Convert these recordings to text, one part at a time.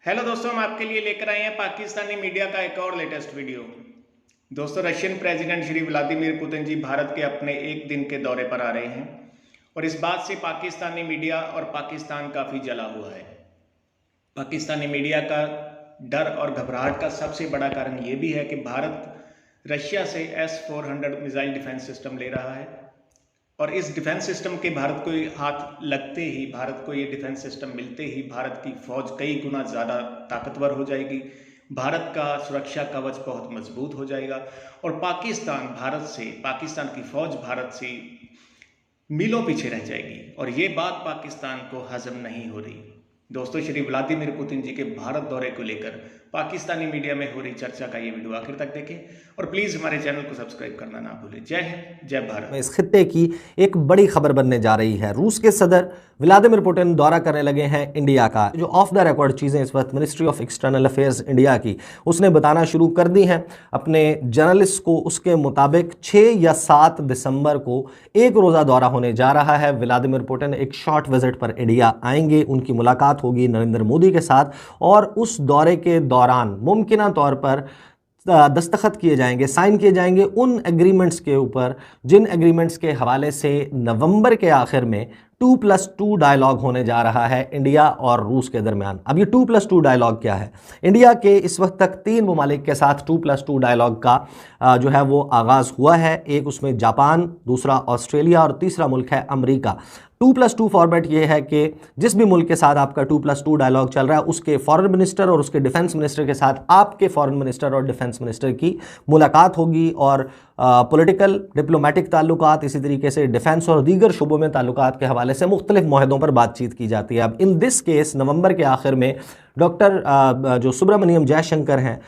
Hello दोस्तों, हम आपके लिए लेकर आए हैं पाकिस्तानी मीडिया का एक और लेटेस्ट वीडियो। दोस्तों, Russian president Shri Vladimir Putin ji Bharat के अपने एक दिन के दौरे पर आ रहे हैं और इस बात से पाकिस्तानी मीडिया और पाकिस्तान काफ़ी जला हुआ है। पाकिस्तानी मीडिया का डर और घबराहट का सबसे बड़ा कारण ये भी है कि भारत रशिया से S-400 मिसाइल डिफेंस सिस्टम ले रहा है और इस डिफेंस सिस्टम के भारत को हाथ लगते ही, भारत को ये डिफेंस सिस्टम मिलते ही भारत की फौज कई गुना ज़्यादा ताकतवर हो जाएगी। भारत का सुरक्षा कवच बहुत मजबूत हो जाएगा और पाकिस्तान की फौज भारत से मीलों पीछे रह जाएगी और ये बात पाकिस्तान को हजम नहीं हो रही। दोस्तों, श्री व्लादिमीर पुतिन जी के भारत दौरे को लेकर पाकिस्तानी मीडिया में हो रही चर्चा का ये वीडियो आखिर तक देखें और प्लीज़ हमारे चैनल को सब्सक्राइब करना ना भूलें। जय हिंद, जय भारत। इस खित्ते की एक बड़ी खबर बनने जा रही है। रूस के सदर व्लादिमीर पुतिन दौरा करने लगे हैं इंडिया का। जो ऑफ द रिकॉर्ड चीज़ें इस वक्त ministry of external affairs India की उसने बताना शुरू कर दी हैं अपने जर्नलिस्ट को। उसके मुताबिक 6 या 7 दिसंबर को एक रोज़ा दौरा होने जा रहा है। व्लादिमीर पुतिन एक शॉर्ट विजिट पर इंडिया आएंगे, उनकी मुलाकात होगी नरेंद्र मोदी के साथ और उस दौरे के दौरान मुमकिना तौर पर दस्तखत किए जाएंगे, साइन किए जाएंगे उन एग्रीमेंट्स के ऊपर जिन एग्रीमेंट्स के हवाले से नवंबर के आखिर में 2+2 डायलॉग होने जा रहा है इंडिया और रूस के दरमियान। अब ये 2+2 डायलॉग क्या है? इंडिया के इस वक्त तक 3 ममालिक के साथ 2+2 डायलॉग का जो है वो आगाज़ हुआ है। एक उसमें जापान, दूसरा ऑस्ट्रेलिया और तीसरा मुल्क है अमेरिका। 2+2 फॉर्मेट ये है कि जिस भी मुल्क के साथ आपका 2+2 डायलॉग चल रहा है उसके फॉरेन मिनिस्टर और उसके डिफेंस मिनिस्टर के साथ आपके फॉरेन मिनिस्टर और डिफेंस मिनिस्टर की मुलाकात होगी और पॉलिटिकल डिप्लोमेटिक ताल्लुकात, इसी तरीके से डिफेंस और दीगर शुबों में ताल्लुकात के हवाले से मुख्तलिफ मुआहदों पर बातचीत की जाती है। अब इन दिस केस नवंबर के आखिर में डॉक्टर जो सुब्रमण्यम जयशंकर हैं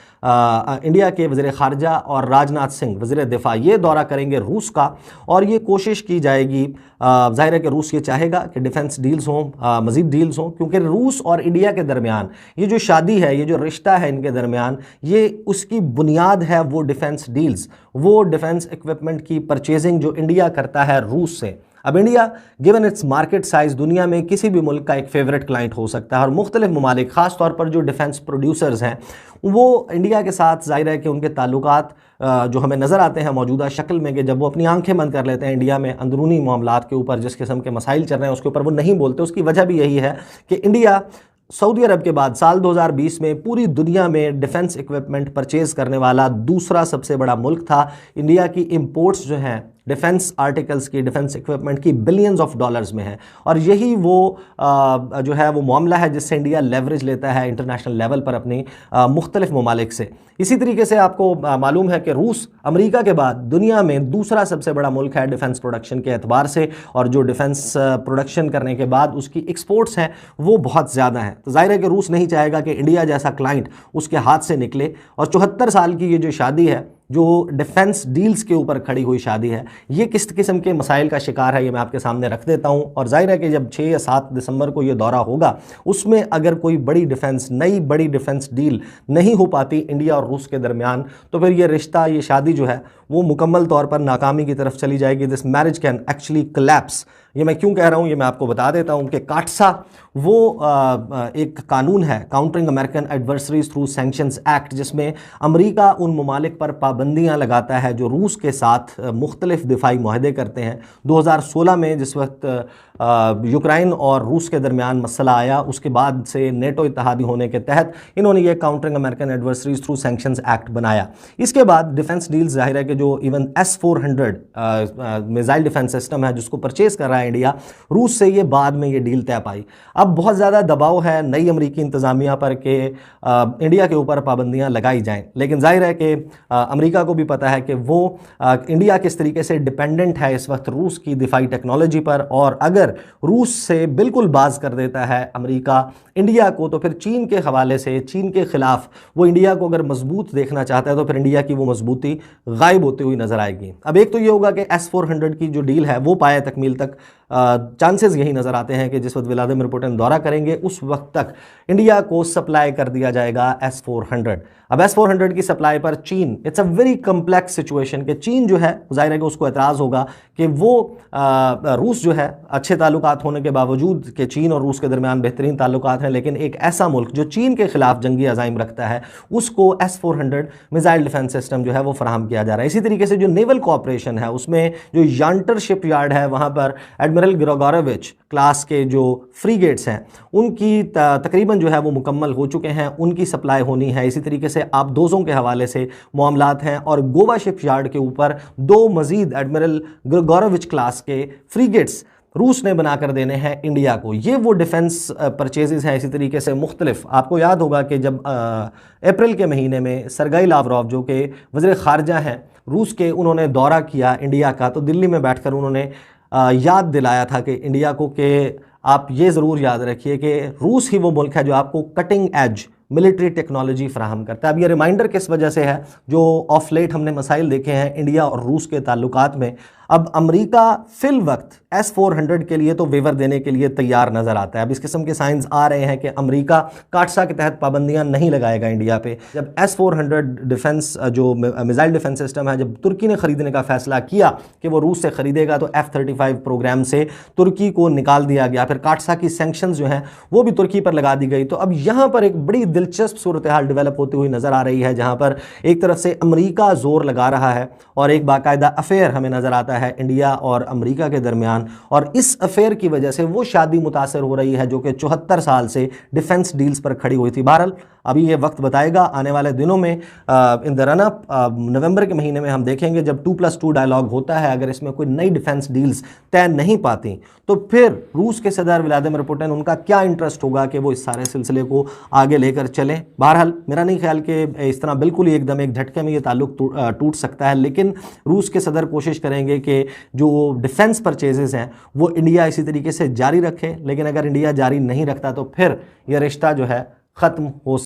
इंडिया के वज़ीर ख़ारजा और राजनाथ सिंह वज़ीर दिफा ये दौरा करेंगे रूस का और ये कोशिश की जाएगी, ज़ाहिर है कि रूस ये चाहेगा कि डिफेंस डील्स हों, मज़ीद डील्स हों, क्योंकि रूस और इंडिया के दरमियान ये जो शादी है, ये जो रिश्ता है इनके दरमियान, ये उसकी बुनियाद है वो डिफेंस डील्स, वो डिफेंस इक्विपमेंट की परचेजिंग जो इंडिया करता है रूस से। अब India given its market size दुनिया में किसी भी मुल्क का एक फ़ेवरेट क्लाइंट हो सकता है और मुख्तलिफ ममालिक ख़ास तौर पर जो डिफेंस प्रोड्यूसर्स हैं वो इंडिया के साथ ज़ाहिर है कि उनके ताल्लुकात जो हमें नज़र आते हैं मौजूदा शक्ल में कि जब वो अपनी आंखें बंद कर लेते हैं इंडिया में अंदरूनी मामलात के ऊपर, जिस किस्म के मसाइल चल रहे हैं उसके ऊपर वो नहीं बोलते। उसकी वजह भी यही है कि इंडिया सऊदी अरब के बाद साल 2020 में पूरी दुनिया में डिफेंस इक्विपमेंट परचेज़ करने वाला दूसरा सबसे बड़ा मुल्क था। इंडिया की इंपोर्ट्स जो हैं डिफेंस आर्टिकल्स की, डिफेंस इक्विपमेंट की बिलियंस ऑफ डॉलर्स में है और यही वो जो है वो मामला है जिससे इंडिया लेवरेज लेता है इंटरनेशनल लेवल पर अपनी मुख्तलिफ ममालिक से। इसी तरीके से आपको मालूम है कि रूस अमेरिका के बाद दुनिया में दूसरा सबसे बड़ा मुल्क है डिफेंस प्रोडक्शन के एतबार से और जो डिफेंस प्रोडक्शन करने के बाद उसकी एक्सपोर्ट्स हैं वो बहुत ज़्यादा हैं। तो जाहिर है कि रूस नहीं चाहेगा कि इंडिया जैसा क्लाइंट उसके हाथ से निकले और 74 साल की ये जो शादी है, जो डिफेंस डील्स के ऊपर खड़ी हुई शादी है, ये किस किस्म के मसाइल का शिकार है ये मैं आपके सामने रख देता हूँ। और जाहिर है कि जब 6 या 7 दिसंबर को ये दौरा होगा उसमें अगर कोई नई बड़ी डिफेंस डील नहीं हो पाती इंडिया और रूस के दरमियान तो फिर ये रिश्ता, ये शादी जो है वो मुकम्मल तौर पर नाकामी की तरफ चली जाएगी। This marriage can actually collapse. ये मैं क्यों कह रहा हूँ ये मैं आपको बता देता हूँ कि काटसा वो एक कानून है, countering American adversaries through sanctions act, जिसमें अमेरिका उन ममालिक पर पाबंदियाँ लगाता है जो रूस के साथ मुख्तलिफ दिफाई मुआहदे करते हैं। 2016 में जिस वक्त यूक्रेन और रूस के दरमियान मसला आया उसके बाद से नेटो इत्तेहादी होने के तहत इन्होंने ये countering American adversaries through sanctions act बनाया। इसके बाद डिफेंस डील्स ज़ाहिर है कि जो even S-400 missile defence system है जिसको परचेज़ कर रहा है इंडिया रूस से, ये बाद में ये डील तय पाई। अब बहुत ज़्यादा दबाव है नई अमरीकी इंतज़ामिया पर कि इंडिया के ऊपर पाबंदियाँ लगाई जाएँ, लेकिन जाहिर है कि अमेरिका को भी पता है कि वो इंडिया किस तरीके से डिपेंडेंट है इस वक्त रूस की दिफाई टेक्नोलॉजी पर और अगर रूस से बिल्कुल बाज कर देता है अमेरिका इंडिया को तो फिर चीन के हवाले से, चीन के ख़िलाफ़ वो इंडिया को अगर मजबूत देखना चाहता है तो फिर इंडिया की वो मजबूती गायब होती हुई नज़र आएगी। अब एक तो ये होगा कि S-400 की जो डील है वो पाए तकमील तक चांसेस यही नज़र आते हैं कि जिस वक्त व्लादिमीर पुतिन दौरा करेंगे उस वक्त तक इंडिया को सप्लाई कर दिया जाएगा S-400। अब S-400 की सप्लाई पर चीन, it's a very complex situation कि चीन जो है जाहिर है कि उसको एतराज़ होगा कि वो रूस जो है अच्छे ताल्लुकात होने के बावजूद कि चीन और रूस के दरमियान बेहतरीन ताल्लुकात हैं, लेकिन एक ऐसा मुल्क जो चीन के खिलाफ जंगी अज़ाइम रखता है उसको S-400 मिसाइल डिफेंस सिस्टम जो है वो फराहम किया जा रहा है। इसी तरीके से जो नेवल कॉपरेशन है उसमें जो यांटर शिप यार्ड है वहाँ पर एडमिरल ग्रिगोरोविच क्लास के जो फ्रीगेट्स हैं उनकी तकरीबन जो है वो मुकम्मल हो चुके हैं, उनकी सप्लाई होनी है। इसी तरीके से आबदोज़ों के हवाले से मामलात हैं और गोवा शिप यार्ड के ऊपर 2 मज़ीद एडमिरल ग्रिगोरोविच क्लास के फ्रीगेट्स रूस ने बनाकर देने हैं इंडिया को। ये वो डिफेंस परचेजेस हैं। इसी तरीके से मुख्तलिफ, आपको याद होगा कि जब अप्रैल के महीने में सरगई लावरोव जो कि वज़ीर ख़ारजा हैं रूस के, उन्होंने दौरा किया इंडिया का, तो दिल्ली में बैठकर उन्होंने याद दिलाया था कि इंडिया को कि आप ये ज़रूर याद रखिए कि रूस ही वो मुल्क है जो आपको कटिंग एज मिलिट्री टेक्नोलॉजी फराहम करता है। अब ये रिमाइंडर किस वजह से है, जो ऑफ लेट हमने मसाइल देखे हैं इंडिया और रूस के ताल्लुकात में। अब अमेरिका फिल वक्त S-400 के लिए तो वेवर देने के लिए तैयार नज़र आता है। अब इस किस्म के साइंस आ रहे हैं कि अमेरिका काटसा के तहत पाबंदियां नहीं लगाएगा इंडिया पे। जब S-400 डिफेंस जो मिसाइल डिफेंस सिस्टम है, जब तुर्की ने ख़रीदने का फैसला किया कि वो रूस से ख़रीदेगा तो F-35 प्रोग्राम से तुर्की को निकाल दिया गया। फिर काटसा की सेंक्शंस जो हैं वो भी तुर्की पर लगा दी गई। तो अब यहाँ पर एक बड़ी दिलचस्प सूरत हाल डेवलप होती हुई नज़र आ रही है, जहाँ पर एक तरफ से अमेरिका ज़ोर लगा रहा है और एक बाकायदा अफेयर हमें नज़र आता है इंडिया और अमेरिका के दरमियान, और इस अफेयर की वजह से वो शादी मुतासर हो रही है जो कि 74 साल से डिफेंस डील्स पर खड़ी हुई थी। बहरहाल अभी ये वक्त बताएगा, आने वाले दिनों में इन द रन अप नवंबर के महीने में हम देखेंगे जब 2+2 डायलॉग होता है, अगर इसमें कोई नई डिफेंस डील्स तय नहीं पाती तो फिर रूस के सदर व्लादिमीर पुतिन, उनका क्या इंटरेस्ट होगा कि वो इस सारे सिलसिले को आगे लेकर चलें। बहरहाल मेरा नहीं ख्याल कि इस तरह बिल्कुल ही एकदम एक झटके में ये ताल्लुक टूट सकता है, लेकिन रूस के सदर कोशिश करेंगे कि जो डिफेंस परचेजेस हैं वो इंडिया इसी तरीके से जारी रखे। लेकिन अगर इंडिया जारी नहीं रखता तो फिर यह रिश्ता जो है ख़त्म हो